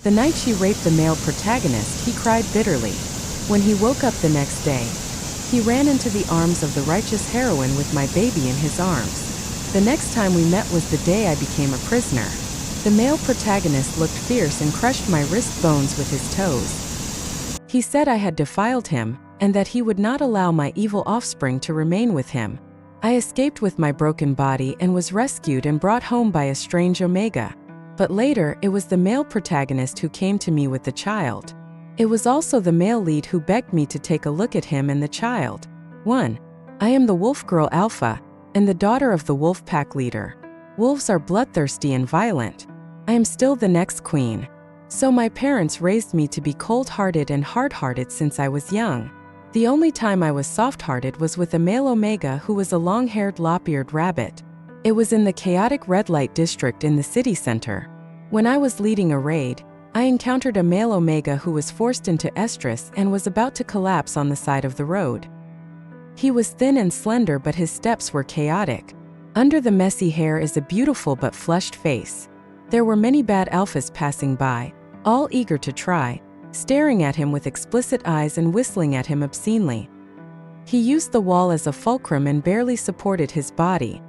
The night she raped the male protagonist, he cried bitterly. When he woke up the next day, he ran into the arms of the righteous heroine with my baby in his arms. The next time we met was the day I became a prisoner. The male protagonist looked fierce and crushed my wrist bones with his toes. He said I had defiled him, and that he would not allow my evil offspring to remain with him. I escaped with my broken body and was rescued and brought home by a strange Omega. But later, it was the male protagonist who came to me with the child. It was also the male lead who begged me to take a look at him and the child. 1. I am the wolf girl Alpha, and the daughter of the wolf pack leader. Wolves are bloodthirsty and violent. I am still the next queen. So my parents raised me to be cold-hearted and hard-hearted since I was young. The only time I was soft-hearted was with a male Omega who was a long-haired lop-eared rabbit. It was in the chaotic red light district in the city center. When I was leading a raid, I encountered a male Omega who was forced into estrus and was about to collapse on the side of the road. He was thin and slender, but his steps were chaotic. Under the messy hair is a beautiful but flushed face. There were many bad alphas passing by, all eager to try, staring at him with explicit eyes and whistling at him obscenely. He used the wall as a fulcrum and barely supported his body.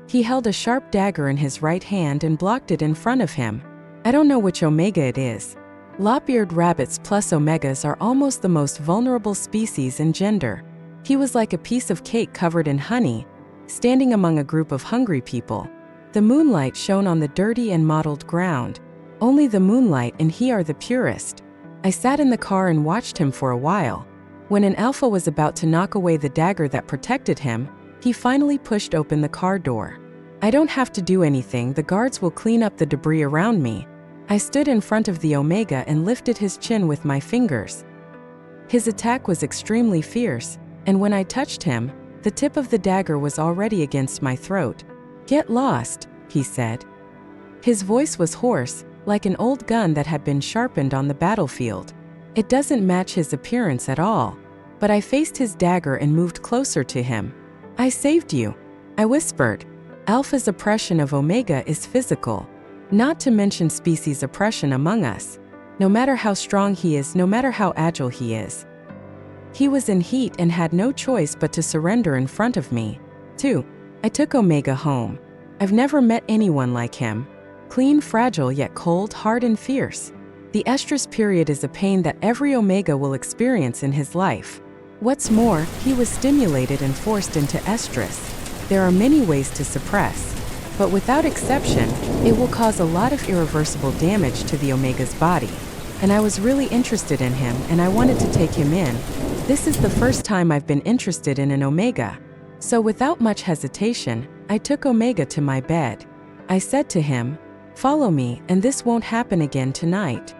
He held a sharp dagger in his right hand and blocked it in front of him. I don't know which Omega it is. Lop-eared rabbits plus Omegas are almost the most vulnerable species in gender. He was like a piece of cake covered in honey, standing among a group of hungry people. The moonlight shone on the dirty and mottled ground. Only the moonlight and he are the purest. I sat in the car and watched him for a while. When an alpha was about to knock away the dagger that protected him, he finally pushed open the car door. I don't have to do anything, the guards will clean up the debris around me. I stood in front of the Omega and lifted his chin with my fingers. His attack was extremely fierce, and when I touched him, the tip of the dagger was already against my throat. "Get lost," he said. His voice was hoarse, like an old gun that had been sharpened on the battlefield. It doesn't match his appearance at all. But I faced his dagger and moved closer to him. "I saved you," I whispered. Alpha's oppression of Omega is physical, not to mention species oppression among us. No matter how strong he is, no matter how agile he is. He was in heat and had no choice but to surrender in front of me. 2. I took Omega home. I've never met anyone like him. Clean, fragile, yet cold, hard, and fierce. The estrus period is a pain that every Omega will experience in his life. What's more, he was stimulated and forced into estrus. There are many ways to suppress, but without exception, it will cause a lot of irreversible damage to the Omega's body. And I was really interested in him and I wanted to take him in. This is the first time I've been interested in an Omega. So without much hesitation, I took Omega to my bed. I said to him, "Follow me, and this won't happen again tonight."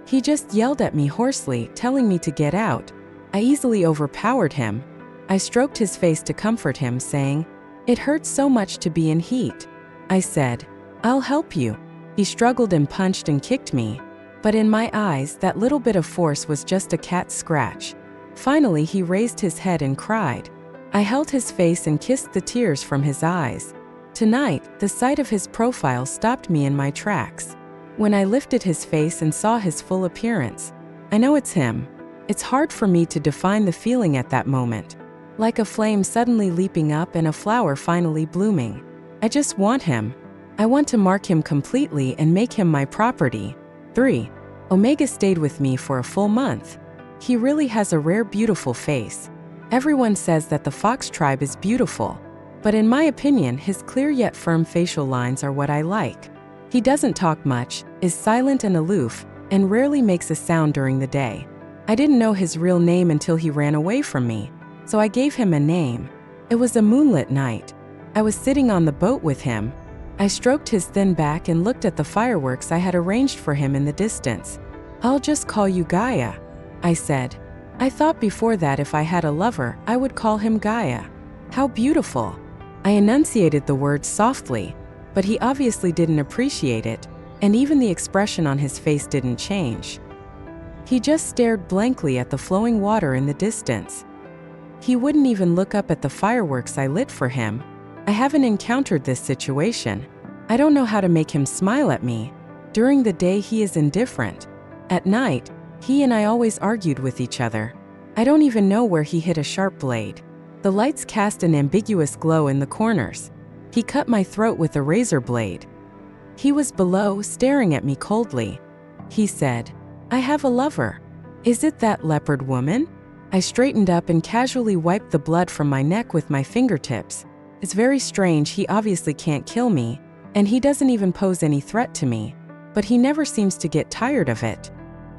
He just yelled at me hoarsely, telling me to get out. I easily overpowered him. I stroked his face to comfort him, saying, "It hurts so much to be in heat." I said, "I'll help you." He struggled and punched and kicked me. But in my eyes, that little bit of force was just a cat's scratch. Finally, he raised his head and cried. I held his face and kissed the tears from his eyes. Tonight, the sight of his profile stopped me in my tracks. When I lifted his face and saw his full appearance, I know it's him. It's hard for me to define the feeling at that moment. Like a flame suddenly leaping up and a flower finally blooming. I just want him. I want to mark him completely and make him my property. 3. Omega stayed with me for a full month. He really has a rare, beautiful face. Everyone says that the fox tribe is beautiful. But in my opinion, his clear yet firm facial lines are what I like. He doesn't talk much, is silent and aloof, and rarely makes a sound during the day. I didn't know his real name until he ran away from me, so I gave him a name. It was a moonlit night. I was sitting on the boat with him. I stroked his thin back and looked at the fireworks I had arranged for him in the distance. "I'll just call you Gaia," I said. I thought before that if I had a lover, I would call him Gaia. How beautiful. I enunciated the word softly, but he obviously didn't appreciate it, and even the expression on his face didn't change. He just stared blankly at the flowing water in the distance. He wouldn't even look up at the fireworks I lit for him. I haven't encountered this situation. I don't know how to make him smile at me. During the day he is indifferent. At night, he and I always argued with each other. I don't even know where he hid a sharp blade. The lights cast an ambiguous glow in the corners. He cut my throat with a razor blade. He was below, staring at me coldly. He said, "I have a lover. Is it that leopard woman?" I straightened up and casually wiped the blood from my neck with my fingertips. It's very strange, he obviously can't kill me, and he doesn't even pose any threat to me, but he never seems to get tired of it.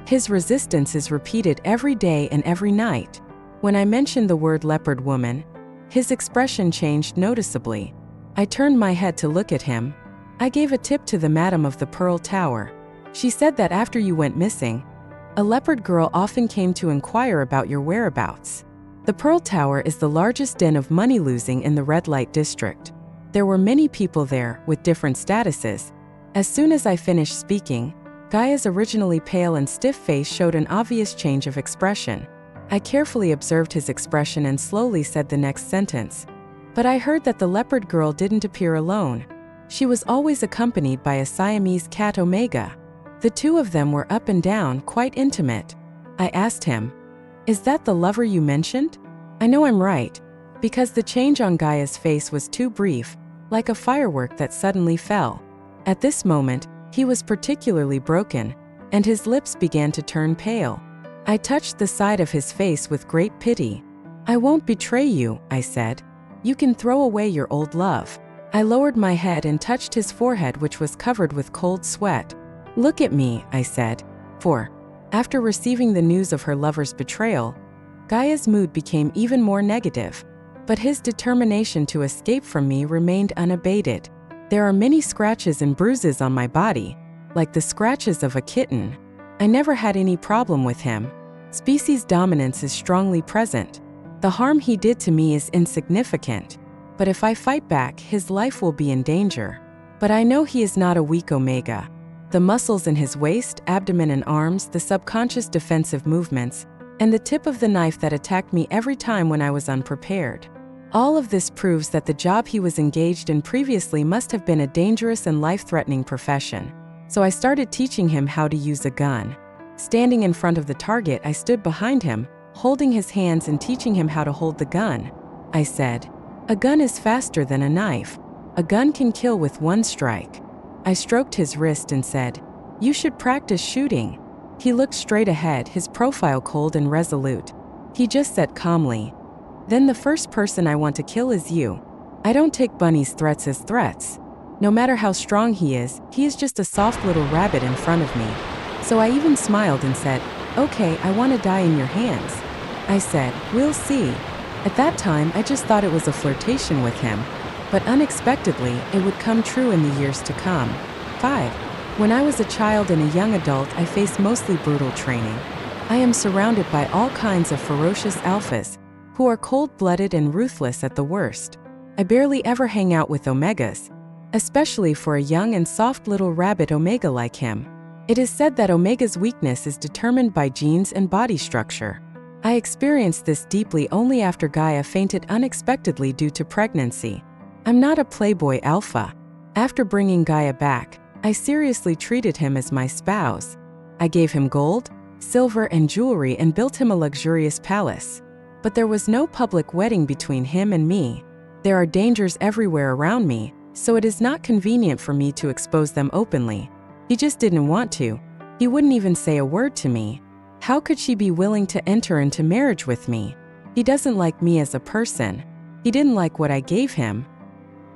His resistance is repeated every day and every night. When I mentioned the word leopard woman, his expression changed noticeably. I turned my head to look at him. I gave a tip to the madam of the Pearl Tower. She said that after you went missing, a leopard girl often came to inquire about your whereabouts. The Pearl Tower is the largest den of money losing in the red light district. There were many people there with different statuses. As soon as I finished speaking, Gaia's originally pale and stiff face showed an obvious change of expression. I carefully observed his expression and slowly said the next sentence. But I heard that the leopard girl didn't appear alone. She was always accompanied by a Siamese cat, Omega. The two of them were up and down, quite intimate. I asked him, "Is that the lover you mentioned?" I know I'm right, because the change on Gaia's face was too brief, like a firework that suddenly fell. At this moment, he was particularly broken, and his lips began to turn pale. I touched the side of his face with great pity. "I won't betray you," I said. "You can throw away your old love." I lowered my head and touched his forehead, which was covered with cold sweat. "Look at me," I said. For, after receiving the news of her lover's betrayal, Gaia's mood became even more negative. But his determination to escape from me remained unabated. There are many scratches and bruises on my body, like the scratches of a kitten. I never had any problem with him. Species dominance is strongly present. The harm he did to me is insignificant. But if I fight back, his life will be in danger. But I know he is not a weak Omega. The muscles in his waist, abdomen and arms, the subconscious defensive movements, and the tip of the knife that attacked me every time when I was unprepared. All of this proves that the job he was engaged in previously must have been a dangerous and life-threatening profession. So I started teaching him how to use a gun. Standing in front of the target, I stood behind him, holding his hands and teaching him how to hold the gun. I said, "A gun is faster than a knife. A gun can kill with one strike." I stroked his wrist and said, "You should practice shooting." He looked straight ahead, his profile cold and resolute. He just said calmly, "Then the first person I want to kill is you." I don't take Bunny's threats as threats. No matter how strong he is just a soft little rabbit in front of me. So I even smiled and said, "Okay, I want to die in your hands." I said, "We'll see." At that time, I just thought it was a flirtation with him. But unexpectedly, it would come true in the years to come. 5. When I was a child and a young adult, I faced mostly brutal training. I am surrounded by all kinds of ferocious alphas, who are cold-blooded and ruthless at the worst. I barely ever hang out with Omegas, especially for a young and soft little rabbit Omega like him. It is said that Omega's weakness is determined by genes and body structure. I experienced this deeply only after Gaia fainted unexpectedly due to pregnancy. I'm not a playboy alpha. After bringing Gaia back, I seriously treated him as my spouse. I gave him gold, silver, and jewelry and built him a luxurious palace. But there was no public wedding between him and me. There are dangers everywhere around me, so it is not convenient for me to expose them openly. He just didn't want to. He wouldn't even say a word to me. How could she be willing to enter into marriage with me? He doesn't like me as a person. He didn't like what I gave him.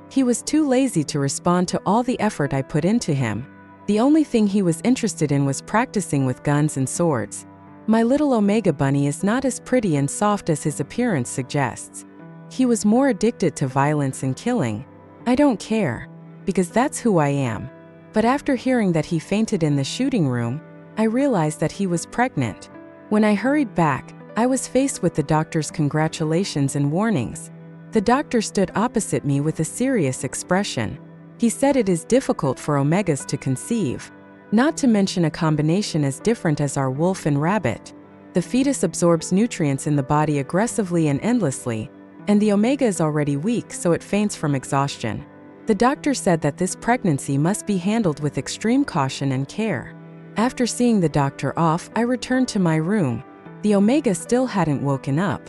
He was too lazy to respond to all the effort I put into him. The only thing he was interested in was practicing with guns and swords. My little Omega bunny is not as pretty and soft as his appearance suggests. He was more addicted to violence and killing. I don't care, because that's who I am. But after hearing that he fainted in the shooting room, I realized that he was pregnant. When I hurried back, I was faced with the doctor's congratulations and warnings. The doctor stood opposite me with a serious expression. He said it is difficult for Omegas to conceive, not to mention a combination as different as our wolf and rabbit. The fetus absorbs nutrients in the body aggressively and endlessly, and the Omega is already weak, so it faints from exhaustion. The doctor said that this pregnancy must be handled with extreme caution and care. After seeing the doctor off, I returned to my room. The Omega still hadn't woken up.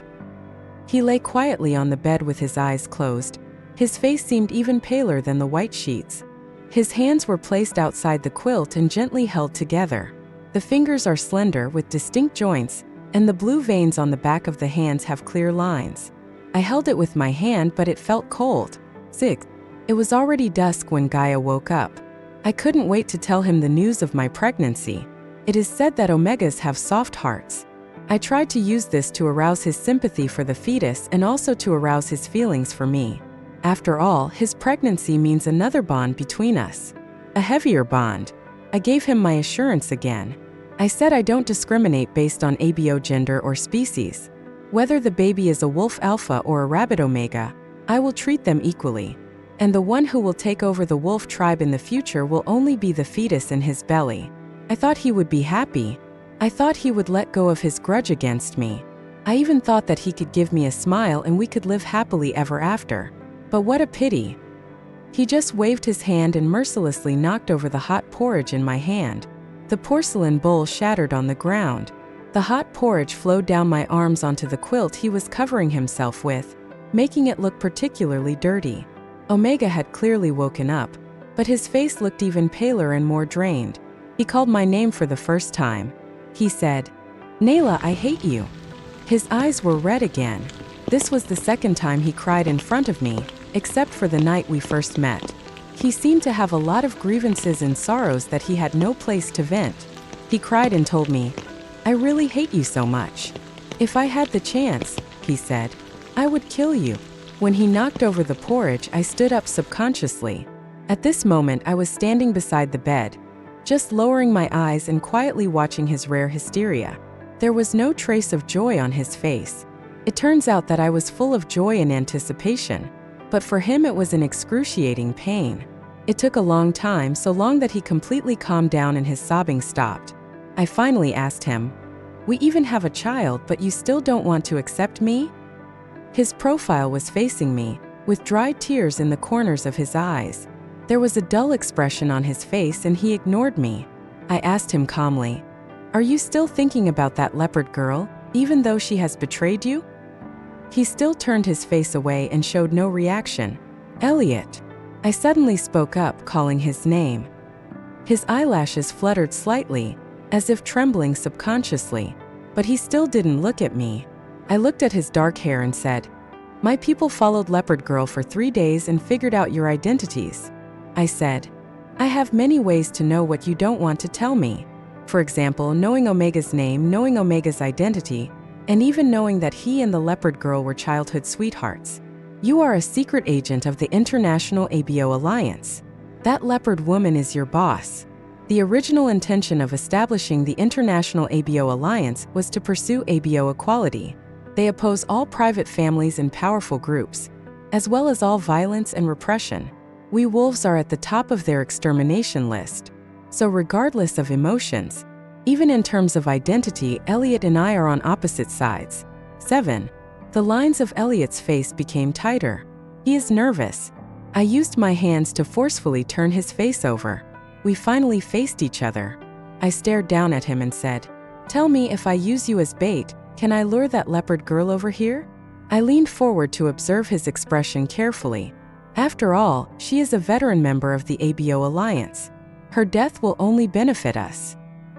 He lay quietly on the bed with his eyes closed. His face seemed even paler than the white sheets. His hands were placed outside the quilt and gently held together. The fingers are slender with distinct joints, and the blue veins on the back of the hands have clear lines. I held it with my hand, but it felt cold. 6. It was already dusk when Gaia woke up. I couldn't wait to tell him the news of my pregnancy. It is said that Omegas have soft hearts. I tried to use this to arouse his sympathy for the fetus and also to arouse his feelings for me. After all, his pregnancy means another bond between us. A heavier bond. I gave him my assurance again. I said I don't discriminate based on ABO gender or species. Whether the baby is a wolf alpha or a rabbit omega, I will treat them equally. And the one who will take over the wolf tribe in the future will only be the fetus in his belly. I thought he would be happy. I thought he would let go of his grudge against me. I even thought that he could give me a smile and we could live happily ever after. But what a pity. He just waved his hand and mercilessly knocked over the hot porridge in my hand. The porcelain bowl shattered on the ground. The hot porridge flowed down my arms onto the quilt he was covering himself with, making it look particularly dirty. Omega had clearly woken up, but his face looked even paler and more drained. He called my name for the first time. He said, "Nayla, I hate you." His eyes were red again. This was the second time he cried in front of me, except for the night we first met. He seemed to have a lot of grievances and sorrows that he had no place to vent. He cried and told me, "I really hate you so much. If I had the chance," he said, "I would kill you." When he knocked over the porridge, I stood up subconsciously. At this moment, I was standing beside the bed, just lowering my eyes and quietly watching his rare hysteria. There was no trace of joy on his face. It turns out that I was full of joy and anticipation, but for him it was an excruciating pain. It took a long time, so long that he completely calmed down and his sobbing stopped. I finally asked him, "We even have a child, but you still don't want to accept me?" His profile was facing me, with dry tears in the corners of his eyes. There was a dull expression on his face and he ignored me. I asked him calmly, "Are you still thinking about that leopard girl, even though she has betrayed you?" He still turned his face away and showed no reaction. "Elliot." I suddenly spoke up, calling his name. His eyelashes fluttered slightly, as if trembling subconsciously, but he still didn't look at me. I looked at his dark hair and said, "My people followed Leopard Girl for 3 days and figured out your identities." I said, "I have many ways to know what you don't want to tell me. For example, knowing Omega's name, knowing Omega's identity, and even knowing that he and the Leopard Girl were childhood sweethearts. You are a secret agent of the International ABO Alliance. That leopard woman is your boss." The original intention of establishing the International ABO Alliance was to pursue ABO equality. They oppose all private families and powerful groups, as well as all violence and repression. We wolves are at the top of their extermination list. So regardless of emotions, even in terms of identity, Elliot and I are on opposite sides. 7. The lines of Elliot's face became tighter. He is nervous. I used my hands to forcefully turn his face over. We finally faced each other. I stared down at him and said, "Tell me, if I use you as bait, can I lure that leopard girl over here?" I leaned forward to observe his expression carefully. After all, she is a veteran member of the ABO Alliance. Her death will only benefit us.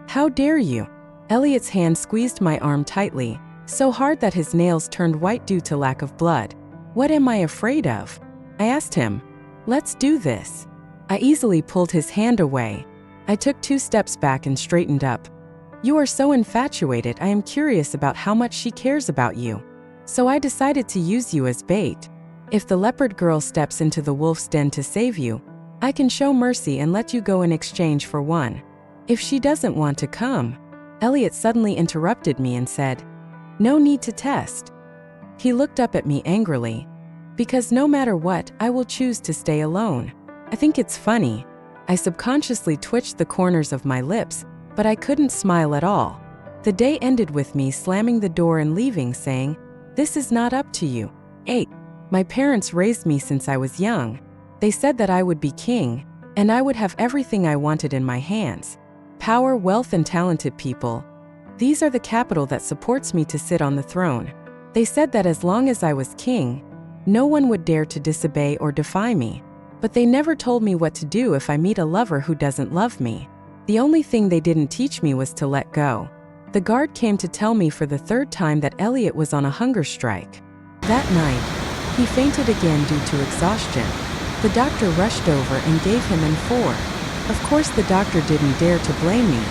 "How dare you?" Elliot's hand squeezed my arm tightly, so hard that his nails turned white due to lack of blood. "What am I afraid of?" I asked him. "Let's do this." I easily pulled his hand away. I took 2 steps back and straightened up. "You are so infatuated, I am curious about how much she cares about you. So I decided to use you as bait. If the leopard girl steps into the wolf's den to save you, I can show mercy and let you go in exchange for one. If she doesn't want to come..." Elliot suddenly interrupted me and said, "No need to test." He looked up at me angrily. "Because no matter what, I will choose to stay alone. I think it's funny." I subconsciously twitched the corners of my lips, but I couldn't smile at all. The day ended with me slamming the door and leaving, saying, "This is not up to you." 8. My parents raised me since I was young. They said that I would be king, and I would have everything I wanted in my hands. Power, wealth, and talented people. These are the capital that supports me to sit on the throne. They said that as long as I was king, no one would dare to disobey or defy me. But they never told me what to do if I meet a lover who doesn't love me. The only thing they didn't teach me was to let go. The guard came to tell me for the third time that Elliot was on a hunger strike. That night, he fainted again due to exhaustion. The doctor rushed over and gave him N4. Of course, the doctor didn't dare to blame me.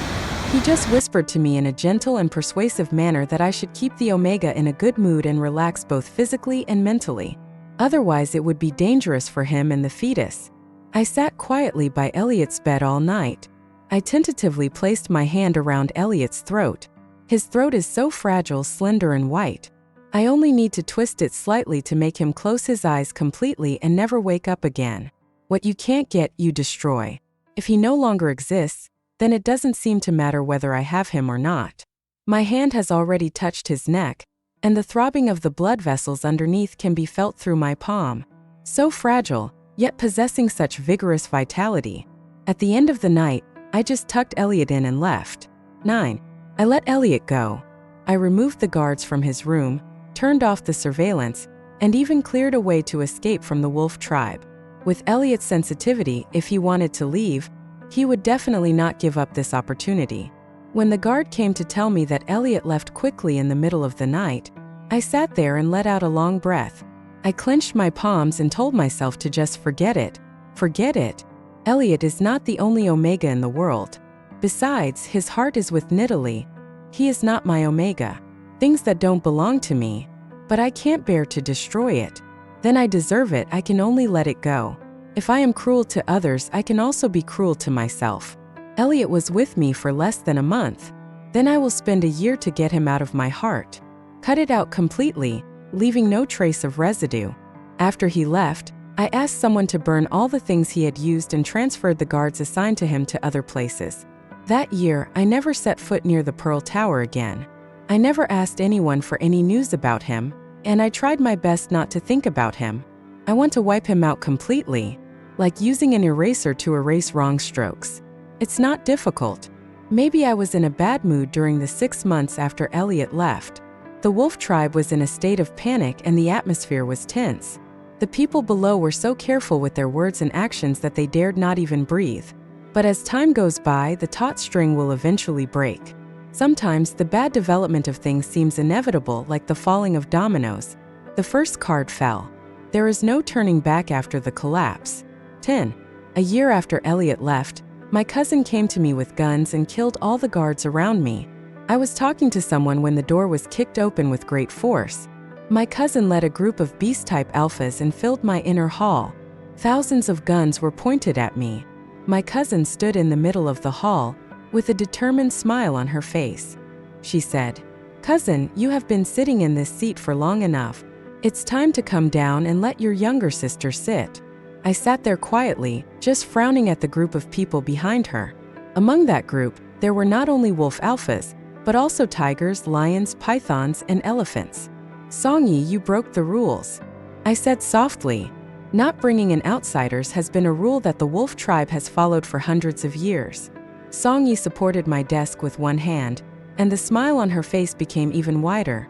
He just whispered to me in a gentle and persuasive manner that I should keep the Omega in a good mood and relax both physically and mentally. Otherwise, it would be dangerous for him and the fetus. I sat quietly by Elliot's bed all night. I tentatively placed my hand around Elliot's throat. His throat is so fragile, slender, and white. I only need to twist it slightly to make him close his eyes completely and never wake up again. What you can't get, you destroy. If he no longer exists, then it doesn't seem to matter whether I have him or not. My hand has already touched his neck, and the throbbing of the blood vessels underneath can be felt through my palm. So fragile, yet possessing such vigorous vitality. At the end of the night, I just tucked Elliot in and left. 9. I let Elliot go. I removed the guards from his room, turned off the surveillance, and even cleared a way to escape from the wolf tribe. With Elliot's sensitivity, if he wanted to leave, he would definitely not give up this opportunity. When the guard came to tell me that Elliot left quickly in the middle of the night, I sat there and let out a long breath. I clenched my palms and told myself to just forget it. Forget it. Elliot is not the only Omega in the world. Besides, his heart is with Nidalee. He is not my Omega. Things that don't belong to me. But I can't bear to destroy it. Then I deserve it. I can only let it go. If I am cruel to others, I can also be cruel to myself. Elliot was with me for less than a month. Then I will spend a year to get him out of my heart. Cut it out completely, leaving no trace of residue. After he left, I asked someone to burn all the things he had used and transferred the guards assigned to him to other places. That year, I never set foot near the Pearl Tower again. I never asked anyone for any news about him, and I tried my best not to think about him. I want to wipe him out completely, like using an eraser to erase wrong strokes. It's not difficult. Maybe I was in a bad mood during the 6 months after Elliot left. The wolf tribe was in a state of panic and the atmosphere was tense. The people below were so careful with their words and actions that they dared not even breathe. But as time goes by, the taut string will eventually break. Sometimes the bad development of things seems inevitable, like the falling of dominoes. The first card fell. There is no turning back after the collapse. 10. A year after Elliot left, my cousin came to me with guns and killed all the guards around me. I was talking to someone when the door was kicked open with great force. My cousin led a group of beast-type alphas and filled my inner hall. Thousands of guns were pointed at me. My cousin stood in the middle of the hall, with a determined smile on her face. She said, "Cousin, you have been sitting in this seat for long enough. It's time to come down and let your younger sister sit." I sat there quietly, just frowning at the group of people behind her. Among that group, there were not only wolf alphas, but also tigers, lions, pythons, and elephants. "Songyi, you broke the rules," I said softly. Not bringing in outsiders has been a rule that the wolf tribe has followed for hundreds of years. Songyi supported my desk with one hand, and the smile on her face became even wider.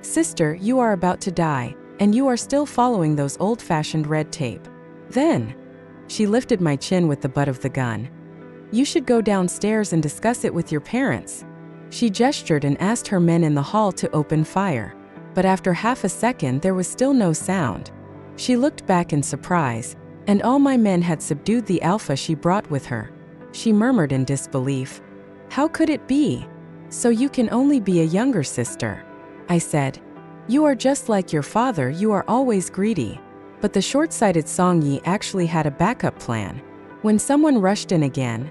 "Sister, you are about to die, and you are still following those old-fashioned red tape." Then, she lifted my chin with the butt of the gun. "You should go downstairs and discuss it with your parents." She gestured and asked her men in the hall to open fire. But after half a second, there was still no sound. She looked back in surprise, and all my men had subdued the alpha she brought with her. She murmured in disbelief, "How could it be? So you can only be a younger sister." I said, "You are just like your father, you are always greedy." But the short-sighted Songyi actually had a backup plan. When someone rushed in again,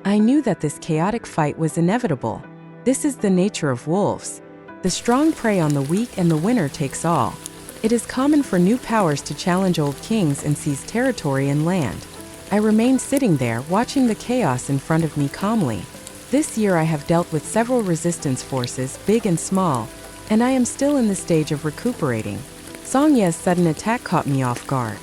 I knew that this chaotic fight was inevitable. This is the nature of wolves. The strong prey on the weak and the winner takes all. It is common for new powers to challenge old kings and seize territory and land. I remained sitting there, watching the chaos in front of me calmly. This year I have dealt with several resistance forces, big and small, and I am still in the stage of recuperating. Songye's sudden attack caught me off guard.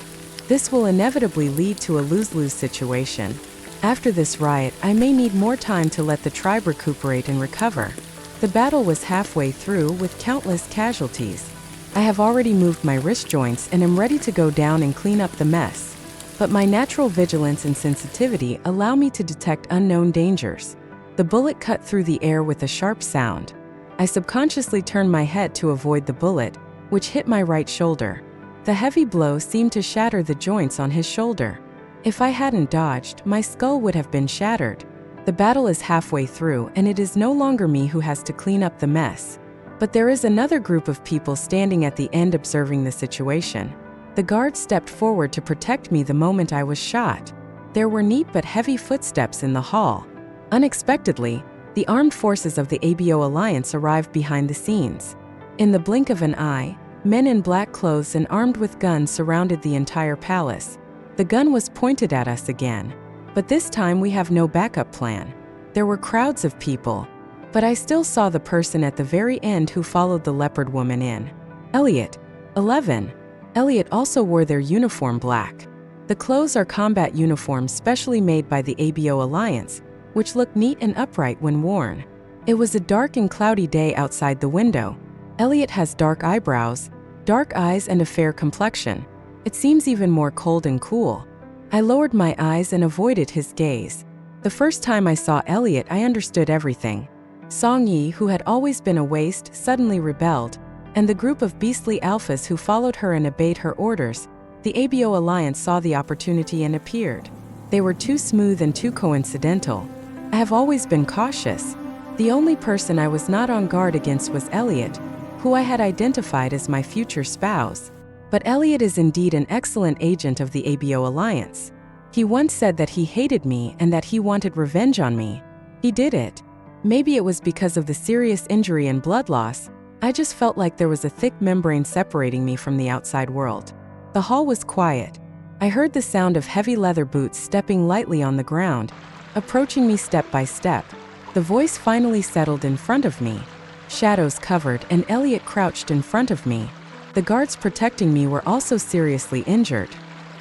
This will inevitably lead to a lose-lose situation. After this riot, I may need more time to let the tribe recuperate and recover. The battle was halfway through with countless casualties. I have already moved my wrist joints and am ready to go down and clean up the mess. But my natural vigilance and sensitivity allow me to detect unknown dangers. The bullet cut through the air with a sharp sound. I subconsciously turned my head to avoid the bullet, which hit my right shoulder. The heavy blow seemed to shatter the joints on his shoulder. If I hadn't dodged, my skull would have been shattered. The battle is halfway through, and it is no longer me who has to clean up the mess. But there is another group of people standing at the end observing the situation. The guard stepped forward to protect me the moment I was shot. There were neat but heavy footsteps in the hall. Unexpectedly, the armed forces of the ABO Alliance arrived behind the scenes. In the blink of an eye, men in black clothes and armed with guns surrounded the entire palace. The gun was pointed at us again. But this time we have no backup plan. There were crowds of people. But I still saw the person at the very end who followed the leopard woman in. Elliot, 11. Elliot also wore their uniform black. The clothes are combat uniforms specially made by the ABO Alliance, which look neat and upright when worn. It was a dark and cloudy day outside the window. Elliot has dark eyebrows, dark eyes and a fair complexion. It seems even more cold and cool. I lowered my eyes and avoided his gaze. The first time I saw Elliot, I understood everything. Song Yi, who had always been a waste, suddenly rebelled, and the group of beastly alphas who followed her and obeyed her orders, the ABO Alliance saw the opportunity and appeared. They were too smooth and too coincidental. I have always been cautious. The only person I was not on guard against was Elliot, who I had identified as my future spouse. But Elliot is indeed an excellent agent of the ABO Alliance. He once said that he hated me and that he wanted revenge on me. He did it. Maybe it was because of the serious injury and blood loss. I just felt like there was a thick membrane separating me from the outside world. The hall was quiet. I heard the sound of heavy leather boots stepping lightly on the ground, approaching me step by step. The voice finally settled in front of me. Shadows covered, and Elliot crouched in front of me. The guards protecting me were also seriously injured.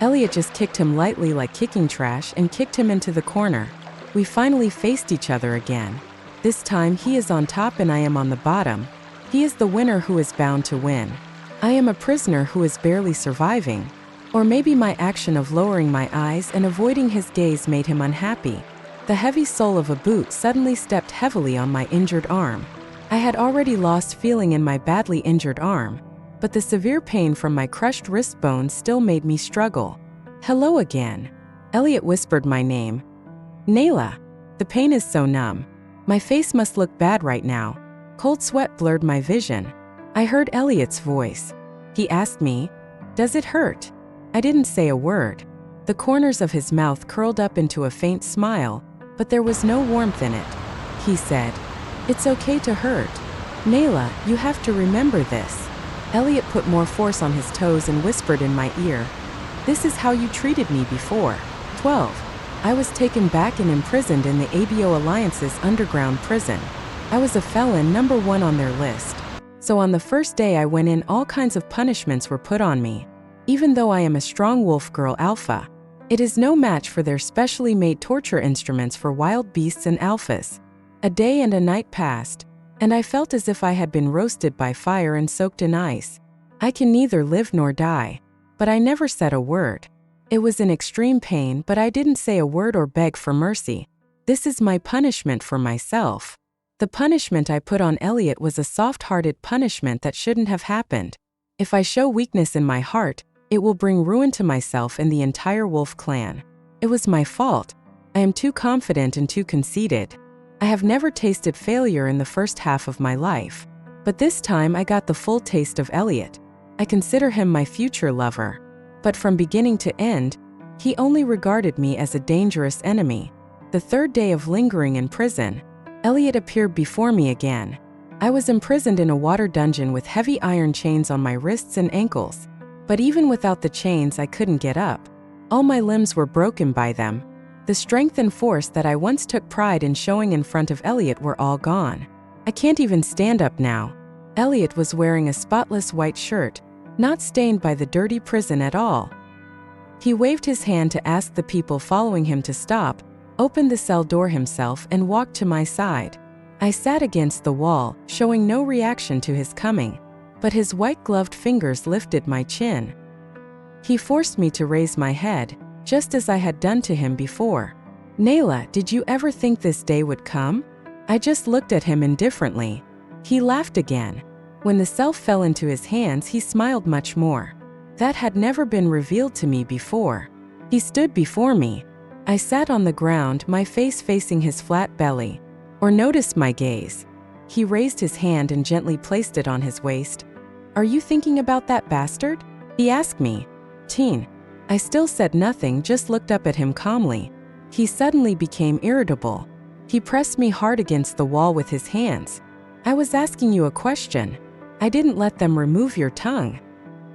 Elliot just kicked him lightly like kicking trash and kicked him into the corner. We finally faced each other again. This time he is on top and I am on the bottom. He is the winner who is bound to win. I am a prisoner who is barely surviving. Or maybe my action of lowering my eyes and avoiding his gaze made him unhappy. The heavy sole of a boot suddenly stepped heavily on my injured arm. I had already lost feeling in my badly injured arm, but the severe pain from my crushed wrist bone still made me struggle. Hello again. Elliot whispered my name. Nayla. The pain is so numb. My face must look bad right now. Cold sweat blurred my vision. I heard Elliot's voice. He asked me, "Does it hurt?" I didn't say a word. The corners of his mouth curled up into a faint smile, but there was no warmth in it. He said, "It's okay to hurt. Nayla, you have to remember this." Elliot put more force on his toes and whispered in my ear, "This is how you treated me before." 12. I was taken back and imprisoned in the ABO Alliance's underground prison. I was a felon number 1 on their list. So on the first day I went in, all kinds of punishments were put on me. Even though I am a strong wolf girl alpha, it is no match for their specially made torture instruments for wild beasts and alphas. A day and a night passed, and I felt as if I had been roasted by fire and soaked in ice. I can neither live nor die. But I never said a word. It was in extreme pain, but I didn't say a word or beg for mercy. This is my punishment for myself. The punishment I put on Elliot was a soft-hearted punishment that shouldn't have happened. If I show weakness in my heart, it will bring ruin to myself and the entire wolf clan. It was my fault. I am too confident and too conceited. I have never tasted failure in the first half of my life. But this time I got the full taste of Elliot. I consider him my future lover. But from beginning to end, he only regarded me as a dangerous enemy. The third day of lingering in prison, Elliot appeared before me again. I was imprisoned in a water dungeon with heavy iron chains on my wrists and ankles. But even without the chains, I couldn't get up. All my limbs were broken by them. The strength and force that I once took pride in showing in front of Elliot were all gone. I can't even stand up now. Elliot was wearing a spotless white shirt, not stained by the dirty prison at all. He waved his hand to ask the people following him to stop, opened the cell door himself and walked to my side. I sat against the wall, showing no reaction to his coming, but his white-gloved fingers lifted my chin. He forced me to raise my head, just as I had done to him before. "Nayla, did you ever think this day would come?" I just looked at him indifferently. He laughed again. When the cell fell into his hands, he smiled much more. That had never been revealed to me before. He stood before me. I sat on the ground, my face facing his flat belly. Or noticed my gaze. He raised his hand and gently placed it on his waist. "Are you thinking about that bastard?" he asked me. "Teen." I still said nothing, just looked up at him calmly. He suddenly became irritable. He pressed me hard against the wall with his hands. "I was asking you a question. I didn't let them remove your tongue."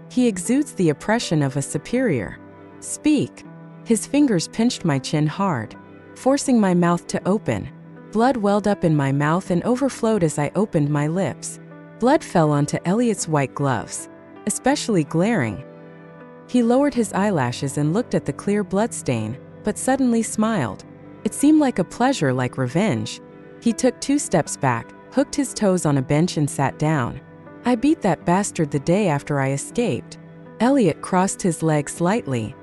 He exudes the oppression of a superior. "Speak." His fingers pinched my chin hard, forcing my mouth to open. Blood welled up in my mouth and overflowed as I opened my lips. Blood fell onto Elliot's white gloves, especially glaring. He lowered his eyelashes and looked at the clear bloodstain, but suddenly smiled. It seemed like a pleasure, like revenge. He took 2 steps back, hooked his toes on a bench and sat down. "I beat that bastard the day after I escaped." Elliot crossed his legs slightly.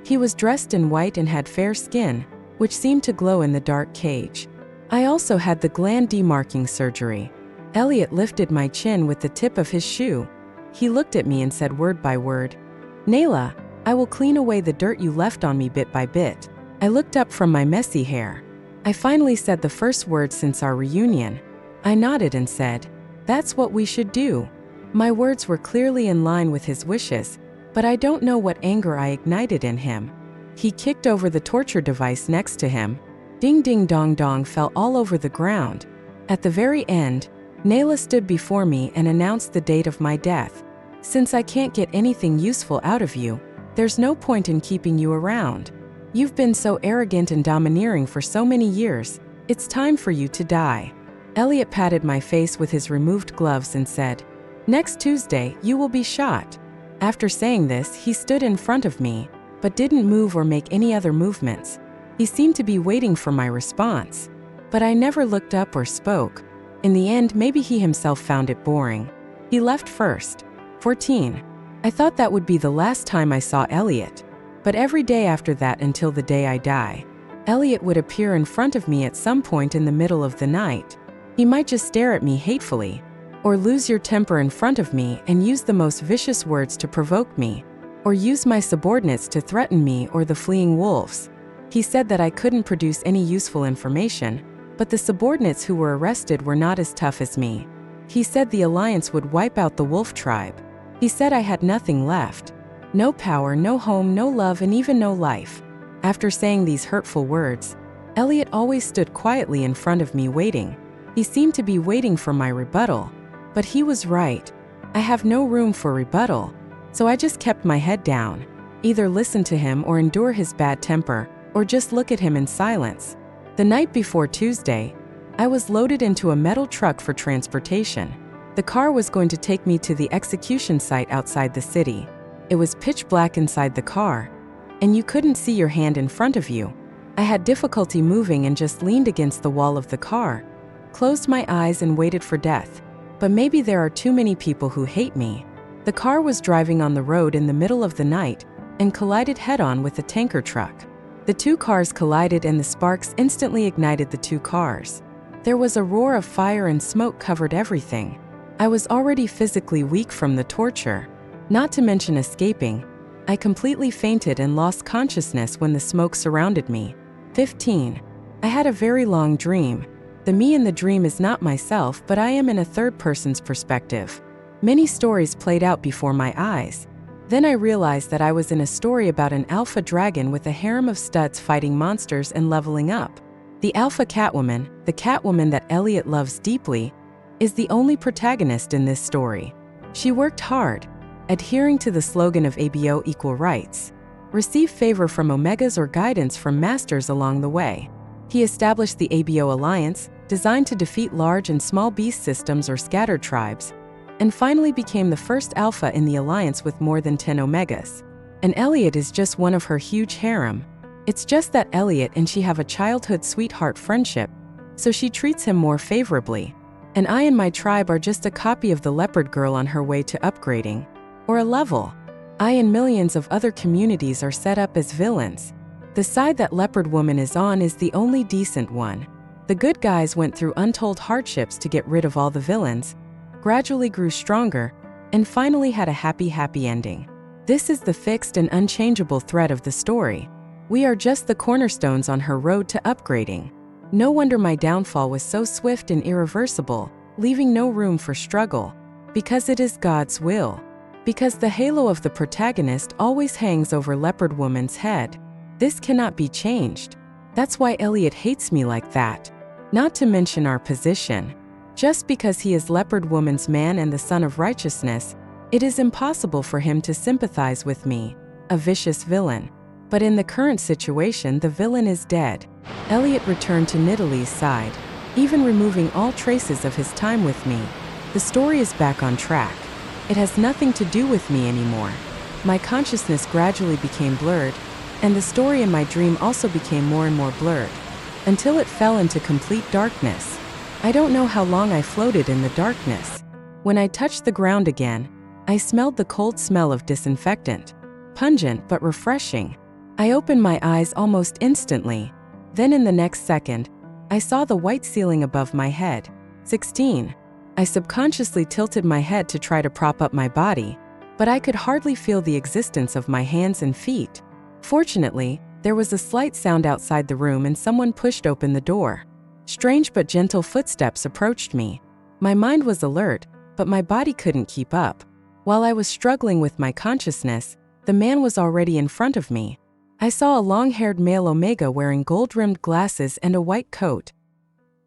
He was dressed in white and had fair skin, which seemed to glow in the dark cage. I also had the gland demarking surgery. Elliot lifted my chin with the tip of his shoe. He looked at me and said word by word, "Nayla, I will clean away the dirt you left on me bit by bit." I looked up from my messy hair. I finally said the first word since our reunion. I nodded and said, "That's what we should do." My words were clearly in line with his wishes, but I don't know what anger I ignited in him. He kicked over the torture device next to him. Ding ding dong dong fell all over the ground. At the very end, Nayla stood before me and announced the date of my death. "Since I can't get anything useful out of you, there's no point in keeping you around. You've been so arrogant and domineering for so many years, it's time for you to die." Elliot patted my face with his removed gloves and said, "Next Tuesday, you will be shot." After saying this, he stood in front of me, but didn't move or make any other movements. He seemed to be waiting for my response. But I never looked up or spoke. In the end, maybe he himself found it boring. He left first. 14. I thought that would be the last time I saw Elliot. But every day after that until the day I die, Elliot would appear in front of me at some point in the middle of the night. He might just stare at me hatefully, or lose your temper in front of me and use the most vicious words to provoke me, or use my subordinates to threaten me or the fleeing wolves. He said that I couldn't produce any useful information, but the subordinates who were arrested were not as tough as me. He said the Alliance would wipe out the wolf tribe. He said I had nothing left. No power, no home, no love, and even no life. After saying these hurtful words, Elliot always stood quietly in front of me waiting. He seemed to be waiting for my rebuttal. But he was right. I have no room for rebuttal, so I just kept my head down. Either listen to him or endure his bad temper, or just look at him in silence. The night before Tuesday, I was loaded into a metal truck for transportation. The car was going to take me to the execution site outside the city. It was pitch black inside the car, and you couldn't see your hand in front of you. I had difficulty moving and just leaned against the wall of the car, closed my eyes and waited for death. But maybe there are too many people who hate me. The car was driving on the road in the middle of the night and collided head-on with a tanker truck. The 2 cars collided and the sparks instantly ignited the 2 cars. There was a roar of fire and smoke covered everything. I was already physically weak from the torture, not to mention escaping. I completely fainted and lost consciousness when the smoke surrounded me. 15. I had a very long dream. The me in the dream is not myself, but I am in a third person's perspective. Many stories played out before my eyes. Then I realized that I was in a story about an alpha dragon with a harem of studs fighting monsters and leveling up. The alpha Catwoman, the Catwoman that Elliot loves deeply, is the only protagonist in this story. She worked hard, adhering to the slogan of ABO equal rights, received favor from Omegas or guidance from masters along the way. He established the ABO Alliance, designed to defeat large and small beast systems or scattered tribes, and finally became the first alpha in the Alliance with more than 10 Omegas. And Elliot is just one of her huge harem. It's just that Elliot and she have a childhood sweetheart friendship, so she treats him more favorably. And I and my tribe are just a copy of the leopard girl on her way to upgrading, or a level. I and millions of other communities are set up as villains. The side that leopard woman is on is the only decent one. The good guys went through untold hardships to get rid of all the villains, gradually grew stronger, and finally had a happy ending. This is the fixed and unchangeable thread of the story. We are just the cornerstones on her road to upgrading. No wonder my downfall was so swift and irreversible, leaving no room for struggle. Because it is God's will. Because the halo of the protagonist always hangs over Leopard Woman's head. This cannot be changed. That's why Elliot hates me like that. Not to mention our position. Just because he is Leopard Woman's man and the son of righteousness, it is impossible for him to sympathize with me, a vicious villain. But in the current situation, the villain is dead. Elliot returned to Nidalee's side, even removing all traces of his time with me. The story is back on track. It has nothing to do with me anymore. My consciousness gradually became blurred, and the story in my dream also became more and more blurred, until it fell into complete darkness. I don't know how long I floated in the darkness. When I touched the ground again, I smelled the cold smell of disinfectant. Pungent but refreshing. I opened my eyes almost instantly. Then in the next second, I saw the white ceiling above my head. 16. I subconsciously tilted my head to try to prop up my body, but I could hardly feel the existence of my hands and feet. Fortunately, there was a slight sound outside the room and someone pushed open the door. Strange but gentle footsteps approached me. My mind was alert, but my body couldn't keep up. While I was struggling with my consciousness, the man was already in front of me. I saw a long-haired male Omega wearing gold-rimmed glasses and a white coat.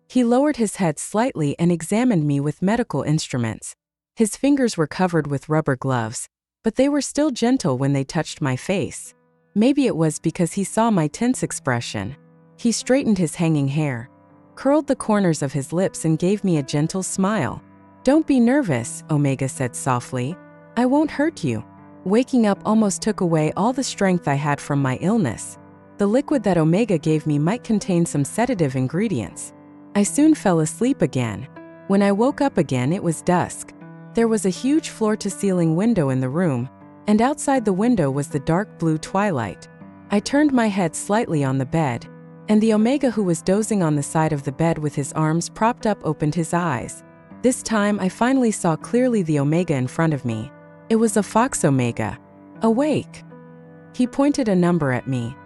He lowered his head slightly and examined me with medical instruments. His fingers were covered with rubber gloves, but they were still gentle when they touched my face. Maybe it was because he saw my tense expression. He straightened his hanging hair, curled the corners of his lips and gave me a gentle smile. "Don't be nervous," Omega said softly. "I won't hurt you." Waking up almost took away all the strength I had from my illness. The liquid that Omega gave me might contain some sedative ingredients. I soon fell asleep again. When I woke up again, it was dusk. There was a huge floor-to-ceiling window in the room, and outside the window was the dark blue twilight. I turned my head slightly on the bed, and the Omega who was dozing on the side of the bed with his arms propped up opened his eyes. This time I finally saw clearly the Omega in front of me. It was a fox Omega. Awake. He pointed a number at me.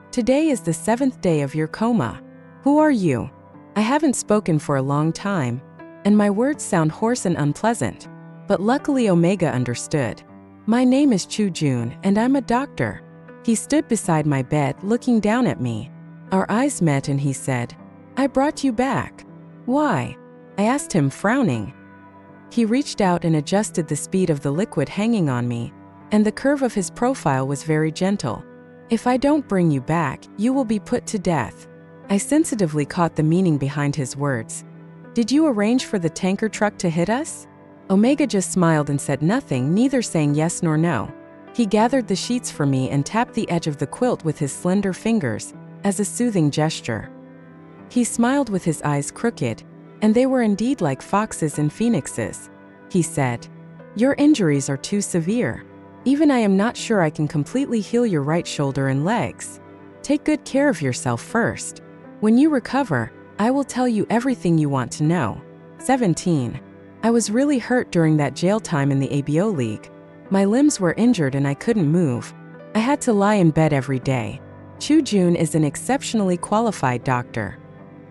"Today is the 7th day of your coma. Who are you?" I haven't spoken for a long time, and my words sound hoarse and unpleasant. But luckily Omega understood. "My name is Chu Jun, and I'm a doctor." He stood beside my bed, looking down at me. Our eyes met and he said, "I brought you back." "Why?" I asked him, frowning. He reached out and adjusted the speed of the liquid hanging on me, and the curve of his profile was very gentle. "If I don't bring you back, you will be put to death." I sensitively caught the meaning behind his words. "Did you arrange for the tanker truck to hit us?" Omega just smiled and said nothing, neither saying yes nor no. He gathered the sheets for me and tapped the edge of the quilt with his slender fingers, as a soothing gesture. He smiled with his eyes crooked, and they were indeed like foxes and phoenixes. He said, "Your injuries are too severe. Even I am not sure I can completely heal your right shoulder and legs. Take good care of yourself first. When you recover, I will tell you everything you want to know." 17. I was really hurt during that jail time in the ABO League. My limbs were injured and I couldn't move. I had to lie in bed every day. Chu Jun is an exceptionally qualified doctor.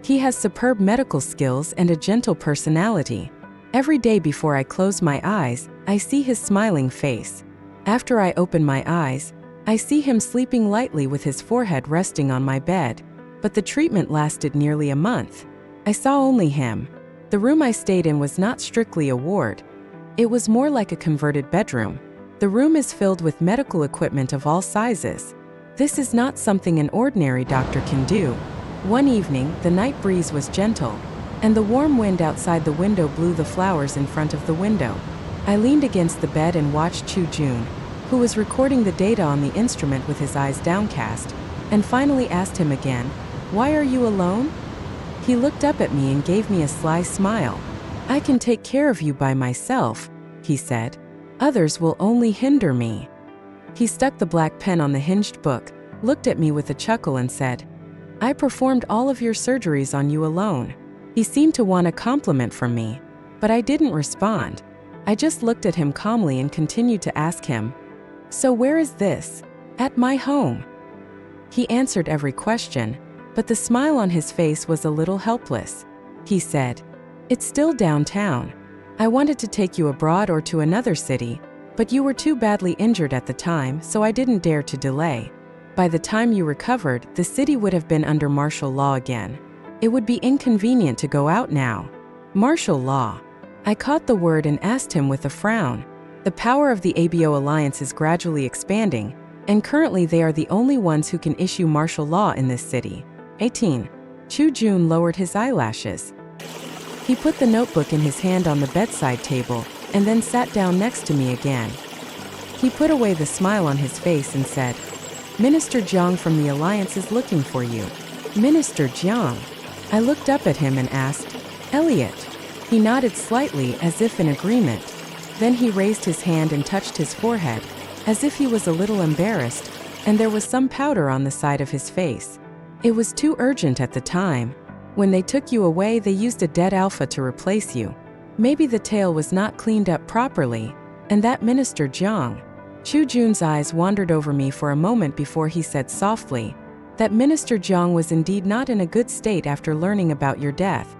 He has superb medical skills and a gentle personality. Every day before I close my eyes, I see his smiling face. After I open my eyes, I see him sleeping lightly with his forehead resting on my bed. But the treatment lasted nearly a month. I saw only him. The room I stayed in was not strictly a ward. It was more like a converted bedroom. The room is filled with medical equipment of all sizes. This is not something an ordinary doctor can do. One evening, the night breeze was gentle, and the warm wind outside the window blew the flowers in front of the window. I leaned against the bed and watched Chu Jun, who was recording the data on the instrument with his eyes downcast, and finally asked him again, "Why are you alone?" He looked up at me and gave me a sly smile. "I can take care of you by myself," he said. "Others will only hinder me." He stuck the black pen on the hinged book, looked at me with a chuckle and said, "I performed all of your surgeries on you alone." He seemed to want a compliment from me, but I didn't respond. I just looked at him calmly and continued to ask him, "So where is this?" "At my home." He answered every question, but the smile on his face was a little helpless. He said, "It's still downtown. I wanted to take you abroad or to another city, but you were too badly injured at the time, so I didn't dare to delay. By the time you recovered, the city would have been under martial law again. It would be inconvenient to go out now." Martial law. I caught the word and asked him with a frown. The power of the ABO alliance is gradually expanding, and currently they are the only ones who can issue martial law in this city. 18. Chu Jun lowered his eyelashes. He put the notebook in his hand on the bedside table, and then sat down next to me again. He put away the smile on his face and said, "Minister Jiang from the Alliance is looking for you." Minister Jiang. I looked up at him and asked, "Elliot?" He nodded slightly as if in agreement. Then he raised his hand and touched his forehead, as if he was a little embarrassed, and there was some powder on the side of his face. "It was too urgent at the time. When they took you away, they used a dead alpha to replace you. Maybe the tail was not cleaned up properly, and that Minister Jiang." Chu Jun's eyes wandered over me for a moment before he said softly, "That Minister Jiang was indeed not in a good state after learning about your death.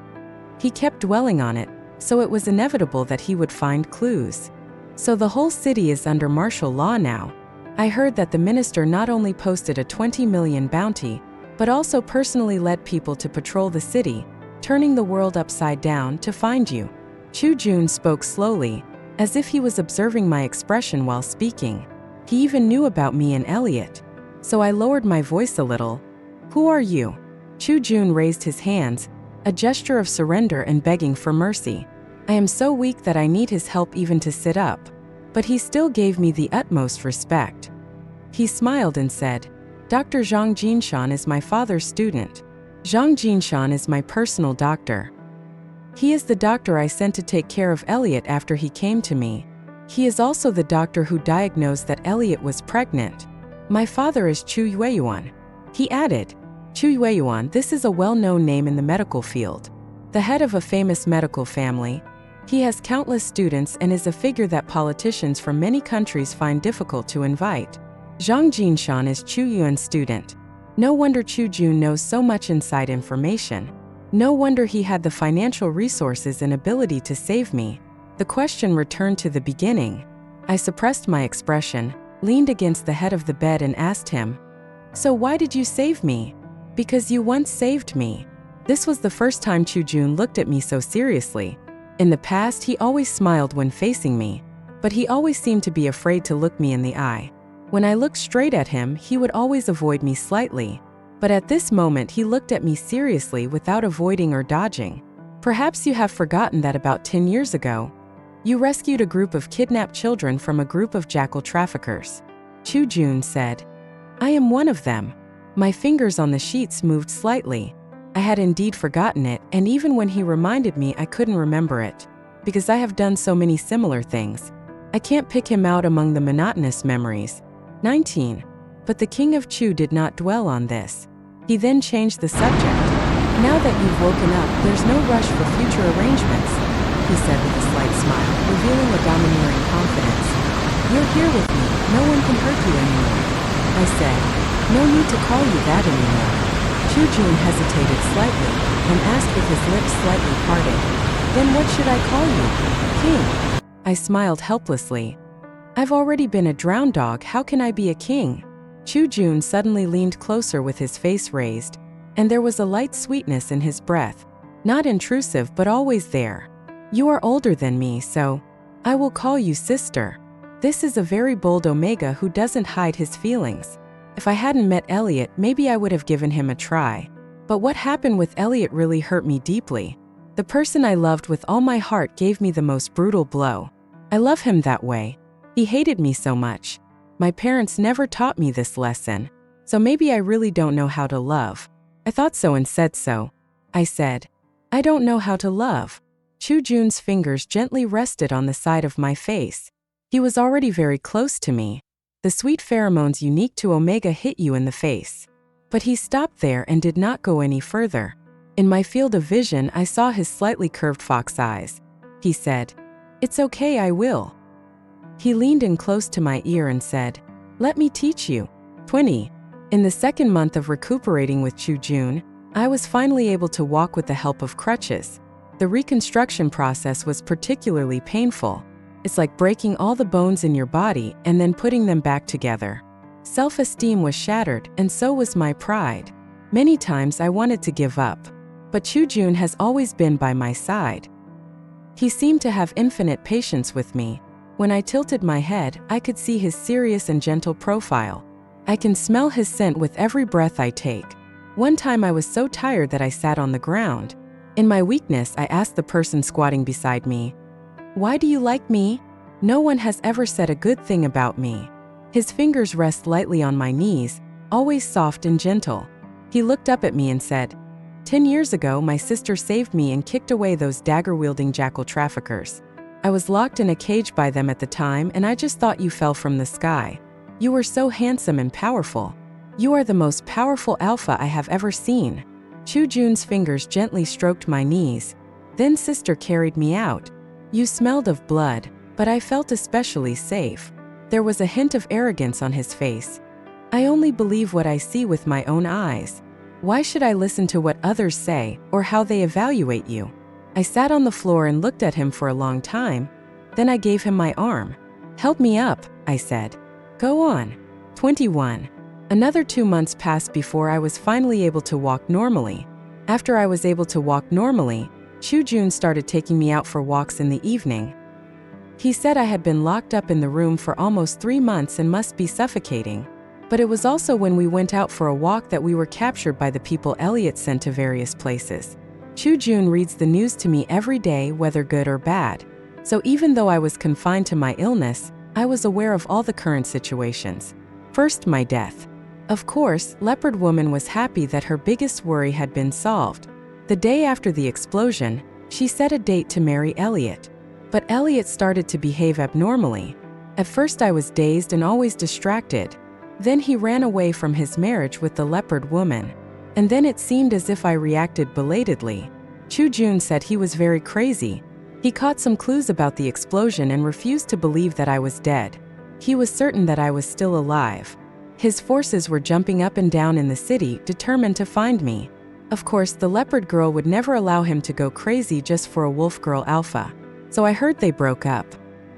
He kept dwelling on it, so it was inevitable that he would find clues. So the whole city is under martial law now. I heard that the minister not only posted a 20 million bounty, but also personally led people to patrol the city, turning the world upside down to find you." Chu Jun spoke slowly, as if he was observing my expression while speaking. He even knew about me and Elliot. So I lowered my voice a little. "Who are you?" Chu Jun raised his hands, a gesture of surrender and begging for mercy. I am so weak that I need his help even to sit up. But he still gave me the utmost respect. He smiled and said, "Dr. Zhang Jinshan is my father's student. Zhang Jinshan is my personal doctor. He is the doctor I sent to take care of Elliot after he came to me. He is also the doctor who diagnosed that Elliot was pregnant. My father is Chu Yueyuan." He added, "Chu Yueyuan, this is a well-known name in the medical field. The head of a famous medical family. He has countless students and is a figure that politicians from many countries find difficult to invite. Zhang Jinshan is Chu Yuan's student. No wonder Chu Jun knows so much inside information. No wonder he had the financial resources and ability to save me." The question returned to the beginning. I suppressed my expression, leaned against the head of the bed and asked him, "So why did you save me?" "Because you once saved me." This was the first time Chu Jun looked at me so seriously. In the past, he always smiled when facing me, but he always seemed to be afraid to look me in the eye. When I looked straight at him, he would always avoid me slightly. But at this moment, he looked at me seriously without avoiding or dodging. "Perhaps you have forgotten that about 10 years ago, you rescued a group of kidnapped children from a group of jackal traffickers." Chu Jun said, "I am one of them." My fingers on the sheets moved slightly. I had indeed forgotten it, and even when he reminded me, I couldn't remember it. Because I have done so many similar things, I can't pick him out among the monotonous memories. 19. But the king of Chu did not dwell on this. He then changed the subject. "Now that you've woken up, there's no rush for future arrangements," he said with a slight smile, revealing a domineering confidence. "You're here with me, no one can hurt you anymore." I said, "No need to call you that anymore." Chu Jun hesitated slightly, and asked with his lips slightly parted, "Then what should I call you?" "King." I smiled helplessly. "I've already been a drowned dog, how can I be a king?" Chu Jun suddenly leaned closer with his face raised, and there was a light sweetness in his breath. Not intrusive, but always there. "You are older than me, so I will call you sister." This is a very bold Omega who doesn't hide his feelings. If I hadn't met Elliot, maybe I would have given him a try. But what happened with Elliot really hurt me deeply. The person I loved with all my heart gave me the most brutal blow. I love him that way. He hated me so much. My parents never taught me this lesson. So maybe I really don't know how to love. I thought so and said so. I said, I don't know how to love. Chu Jun's fingers gently rested on the side of my face. He was already very close to me. The sweet pheromones unique to Omega hit you in the face. But he stopped there and did not go any further. In my field of vision, I saw his slightly curved fox eyes. He said, It's okay, I will. He leaned in close to my ear and said, Let me teach you. 20. In the second month of recuperating with Chu Jun, I was finally able to walk with the help of crutches. The reconstruction process was particularly painful. It's like breaking all the bones in your body and then putting them back together. Self-esteem was shattered, and so was my pride. Many times I wanted to give up. But Chu Jun has always been by my side. He seemed to have infinite patience with me. When I tilted my head, I could see his serious and gentle profile. I can smell his scent with every breath I take. One time I was so tired that I sat on the ground. In my weakness, I asked the person squatting beside me, Why do you like me? No one has ever said a good thing about me. His fingers rest lightly on my knees, always soft and gentle. He looked up at me and said, 10 years ago, my sister saved me and kicked away those dagger-wielding jackal traffickers. I was locked in a cage by them at the time, and I just thought you fell from the sky. You were so handsome and powerful. You are the most powerful alpha I have ever seen. Chu Jun's fingers gently stroked my knees. Then sister carried me out. You smelled of blood, but I felt especially safe. There was a hint of arrogance on his face. I only believe what I see with my own eyes. Why should I listen to what others say or how they evaluate you? I sat on the floor and looked at him for a long time. Then I gave him my arm. Help me up, I said. Go on. 21. Another 2 months passed before I was finally able to walk normally. After I was able to walk normally, Chu Jun started taking me out for walks in the evening. He said I had been locked up in the room for almost 3 months and must be suffocating. But it was also when we went out for a walk that we were captured by the people Elliot sent to various places. Chu Jun reads the news to me every day, whether good or bad. So even though I was confined to my illness, I was aware of all the current situations. First, my death. Of course, Leopard Woman was happy that her biggest worry had been solved. The day after the explosion, she set a date to marry Elliot. But Elliot started to behave abnormally. At first I was dazed and always distracted. Then he ran away from his marriage with the Leopard Woman. And then it seemed as if I reacted belatedly. Chu Jun said he was very crazy. He caught some clues about the explosion and refused to believe that I was dead. He was certain that I was still alive. His forces were jumping up and down in the city, determined to find me. Of course, the Leopard Girl would never allow him to go crazy just for a Wolf Girl alpha. So I heard they broke up.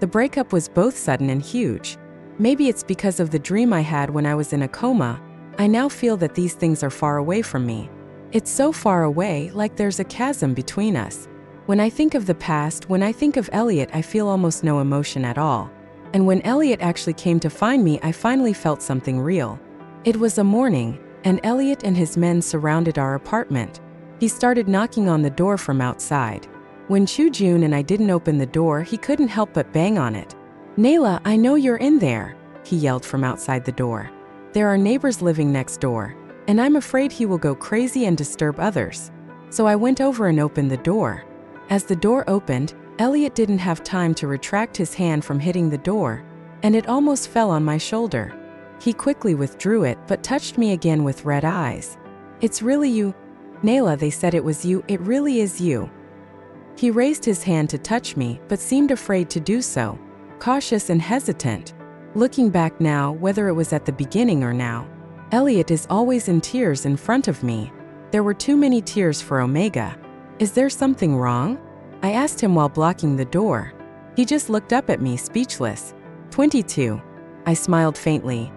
The breakup was both sudden and huge. Maybe it's because of the dream I had when I was in a coma. I now feel that these things are far away from me. It's so far away, like there's a chasm between us. When I think of the past, when I think of Elliot, I feel almost no emotion at all. And when Elliot actually came to find me, I finally felt something real. It was a morning, and Elliot and his men surrounded our apartment. He started knocking on the door from outside. When Chu Jun and I didn't open the door, he couldn't help but bang on it. Nayla, I know you're in there, he yelled from outside the door. There are neighbors living next door, and I'm afraid he will go crazy and disturb others. So I went over and opened the door. As the door opened, Elliot didn't have time to retract his hand from hitting the door, and it almost fell on my shoulder. He quickly withdrew it but touched me again with red eyes. It's really you. Nayla, they said it was you, it really is you. He raised his hand to touch me but seemed afraid to do so, cautious and hesitant. Looking back now, whether it was at the beginning or now, Elliot is always in tears in front of me. There were too many tears for Omega. Is there something wrong? I asked him while blocking the door. He just looked up at me, speechless. 22. I smiled faintly.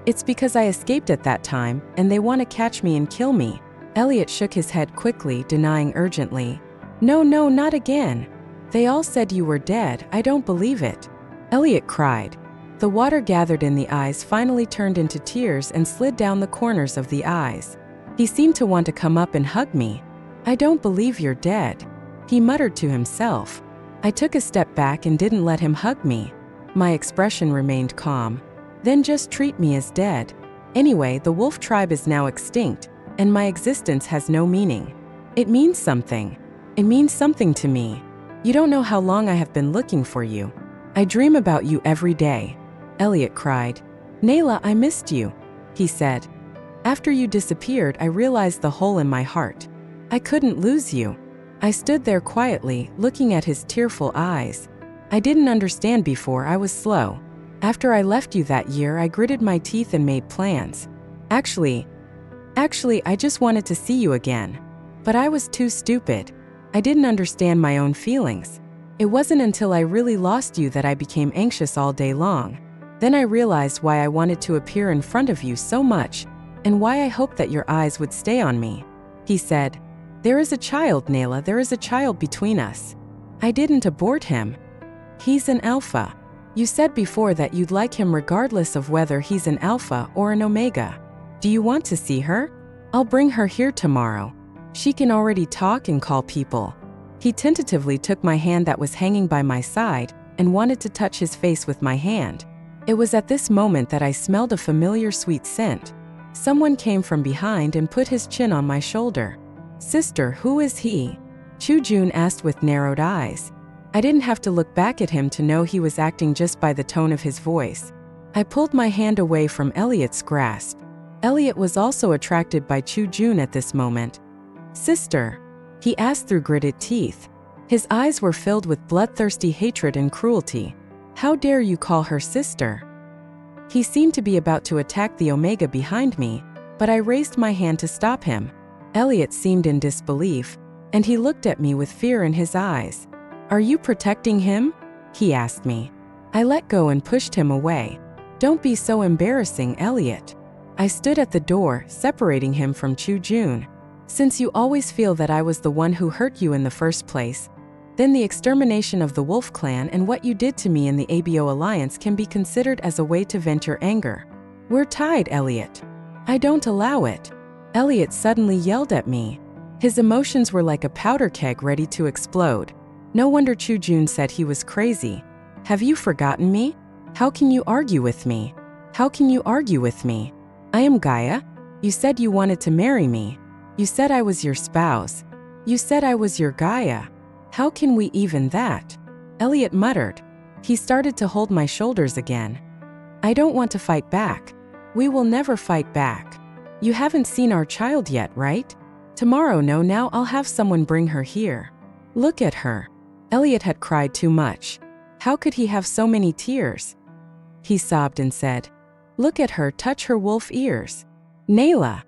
It's because I escaped at that time, and they want to catch me and kill me. Elliot shook his head quickly, denying urgently. No, not again. They all said you were dead, I don't believe it. Elliot cried. The water gathered in the eyes finally turned into tears and slid down the corners of the eyes. He seemed to want to come up and hug me. I don't believe you're dead, he muttered to himself. I took a step back and didn't let him hug me. My expression remained calm. Then just treat me as dead. Anyway, the wolf tribe is now extinct, and my existence has no meaning. It means something. It means something to me. You don't know how long I have been looking for you. I dream about you every day." Elliot cried. "Nayla, I missed you," he said. "After you disappeared, I realized the hole in my heart. I couldn't lose you." I stood there quietly, looking at his tearful eyes. I didn't understand before. I was slow. After I left you that year, I gritted my teeth and made plans. Actually, I just wanted to see you again. But I was too stupid. I didn't understand my own feelings. It wasn't until I really lost you that I became anxious all day long. Then I realized why I wanted to appear in front of you so much, and why I hoped that your eyes would stay on me. He said, "There is a child, Nayla, there is a child between us. I didn't abort him. He's an alpha. You said before that you'd like him regardless of whether he's an alpha or an omega. Do you want to see her? I'll bring her here tomorrow. She can already talk and call people." He tentatively took my hand that was hanging by my side and wanted to touch his face with my hand. It was at this moment that I smelled a familiar sweet scent. Someone came from behind and put his chin on my shoulder. "Sister, who is he?" Chu-Jun asked with narrowed eyes. I didn't have to look back at him to know he was acting just by the tone of his voice. I pulled my hand away from Elliot's grasp. Elliot was also attracted by Chu-Jun at this moment. "Sister?" he asked through gritted teeth. His eyes were filled with bloodthirsty hatred and cruelty. "How dare you call her sister?" He seemed to be about to attack the Omega behind me, but I raised my hand to stop him. Elliot seemed in disbelief, and he looked at me with fear in his eyes. "Are you protecting him?" he asked me. I let go and pushed him away. "Don't be so embarrassing, Elliot." I stood at the door, separating him from Chu-Jun. "Since you always feel that I was the one who hurt you in the first place, then the extermination of the Wolf Clan and what you did to me in the ABO Alliance can be considered as a way to vent your anger. We're tied, Elliot. I don't allow it." Elliot suddenly yelled at me. His emotions were like a powder keg ready to explode. No wonder Chu-Jun said he was crazy. "Have you forgotten me? How can you argue with me? How can you argue with me? I am Gaia. You said you wanted to marry me. You said I was your spouse. You said I was your Gaia. How can we even that?" Elliot muttered. He started to hold my shoulders again. "I don't want to fight back. We will never fight back. You haven't seen our child yet, right? Tomorrow, no, now I'll have someone bring her here. Look at her." Elliot had cried too much. How could he have so many tears? He sobbed and said, "Look at her, touch her wolf ears." "Nayla,"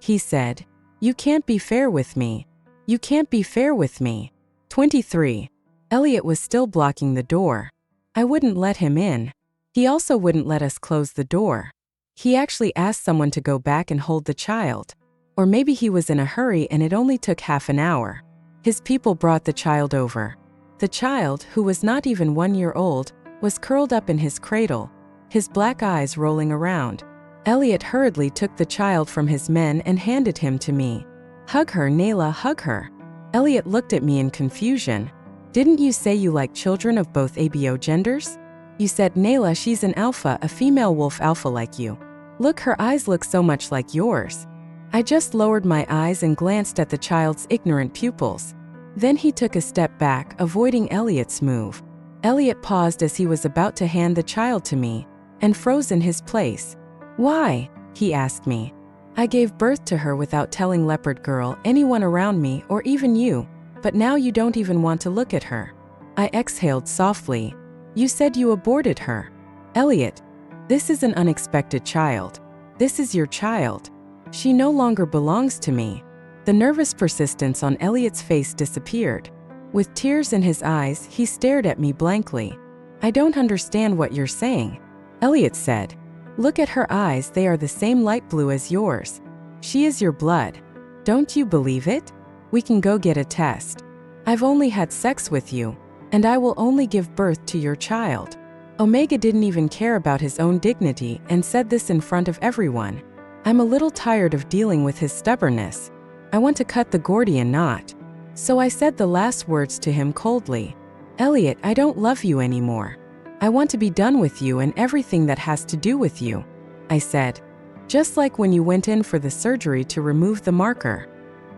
he said, "you can't be fair with me. You can't be fair with me." 23. Elliot was still blocking the door. I wouldn't let him in. He also wouldn't let us close the door. He actually asked someone to go back and hold the child. Or maybe he was in a hurry and it only took half an hour. His people brought the child over. The child, who was not even 1 year old, was curled up in his cradle, his black eyes rolling around. Elliot hurriedly took the child from his men and handed him to me. "Hug her, Nayla, hug her." Elliot looked at me in confusion. "Didn't you say you like children of both ABO genders? You said, Nayla, she's an alpha, a female wolf alpha like you. Look, her eyes look so much like yours." I just lowered my eyes and glanced at the child's ignorant pupils. Then he took a step back, avoiding Elliot's move. Elliot paused as he was about to hand the child to me, and froze in his place. "Why?" he asked me. "I gave birth to her without telling Leopard Girl, anyone around me, or even you, but now you don't even want to look at her." I exhaled softly. "You said you aborted her." "Elliot, this is an unexpected child. This is your child. She no longer belongs to me." The nervous persistence on Elliot's face disappeared. With tears in his eyes, he stared at me blankly. "I don't understand what you're saying," Elliot said. "Look at her eyes, they are the same light blue as yours. She is your blood. Don't you believe it? We can go get a test. I've only had sex with you, and I will only give birth to your child." Omega didn't even care about his own dignity and said this in front of everyone. I'm a little tired of dealing with his stubbornness. I want to cut the Gordian knot. So I said the last words to him coldly. "Elliot, I don't love you anymore. I want to be done with you and everything that has to do with you, I said. Just like when you went in for the surgery to remove the marker.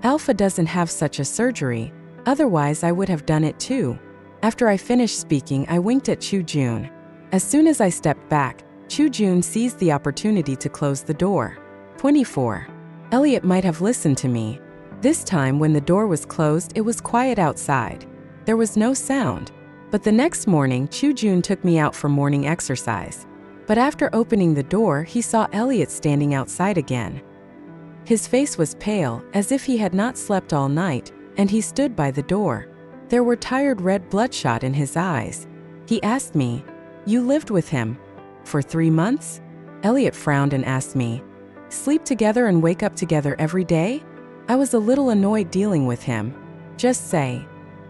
Alpha doesn't have such a surgery, otherwise I would have done it too. After I finished speaking, I winked at Chu-jun. As soon as I stepped back, Chu-jun seized the opportunity to close the door. 24. Elliot might have listened to me. This time when the door was closed, it was quiet outside. There was no sound. But the next morning, Chu-jun took me out for morning exercise. But after opening the door, he saw Elliot standing outside again. His face was pale, as if he had not slept all night, and he stood by the door. There were tired red bloodshot in his eyes. He asked me, "You lived with him for 3 months?" Elliot frowned and asked me, "Sleep together and wake up together every day?" I was a little annoyed dealing with him. "Just say,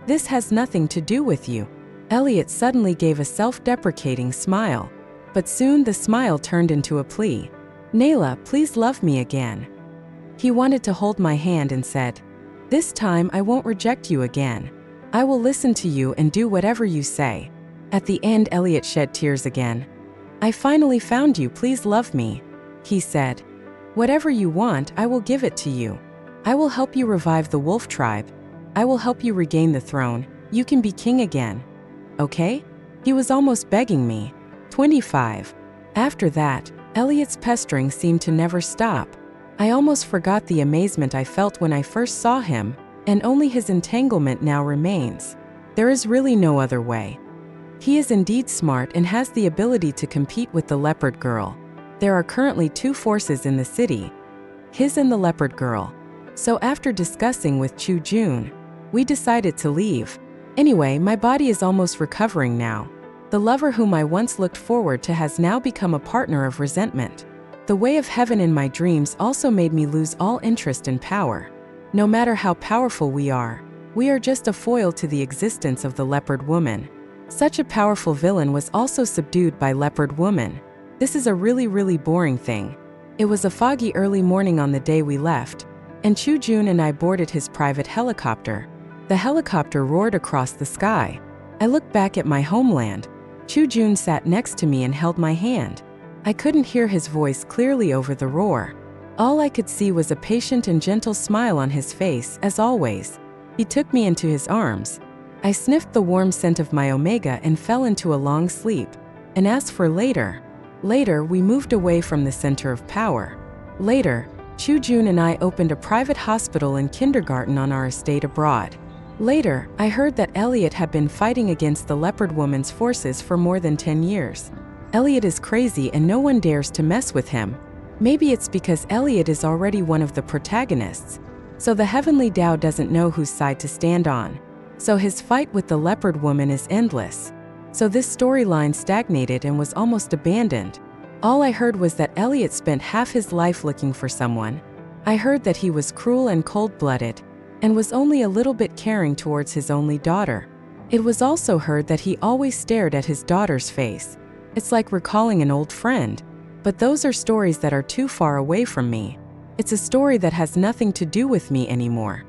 this has nothing to do with you." Elliot suddenly gave a self-deprecating smile. But soon the smile turned into a plea. "Nayla, please love me again." He wanted to hold my hand and said, "This time I won't reject you again. I will listen to you and do whatever you say." At the end, Elliot shed tears again. "I finally found you, please love me," he said. "Whatever you want, I will give it to you. I will help you revive the wolf tribe. I will help you regain the throne. You can be king again. Okay?" He was almost begging me. 25. After that, Elliot's pestering seemed to never stop. I almost forgot the amazement I felt when I first saw him, and only his entanglement now remains. There is really no other way. He is indeed smart and has the ability to compete with the leopard girl. There are currently 2 forces in the city, his and the leopard girl. So after discussing with Chu-jun, we decided to leave. Anyway, my body is almost recovering now. The lover whom I once looked forward to has now become a partner of resentment. The way of heaven in my dreams also made me lose all interest in power. No matter how powerful we are just a foil to the existence of the leopard woman. Such a powerful villain was also subdued by leopard woman. This is a really boring thing. It was a foggy early morning on the day we left, and Chu-jun and I boarded his private helicopter. The helicopter roared across the sky. I looked back at my homeland. Chu-jun sat next to me and held my hand. I couldn't hear his voice clearly over the roar. All I could see was a patient and gentle smile on his face, as always. He took me into his arms. I sniffed the warm scent of my omega and fell into a long sleep. And as for later, we moved away from the center of power. Later, Chu-jun and I opened a private hospital and kindergarten on our estate abroad. Later, I heard that Elliot had been fighting against the leopard woman's forces for more than 10 years. Elliot is crazy and no one dares to mess with him. Maybe it's because Elliot is already one of the protagonists. So the heavenly Tao doesn't know whose side to stand on. So his fight with the leopard woman is endless. So this storyline stagnated and was almost abandoned. All I heard was that Elliot spent half his life looking for someone. I heard that he was cruel and cold-blooded, and was only a little bit caring towards his only daughter. It was also heard that he always stared at his daughter's face. It's like recalling an old friend. But those are stories that are too far away from me. It's a story that has nothing to do with me anymore.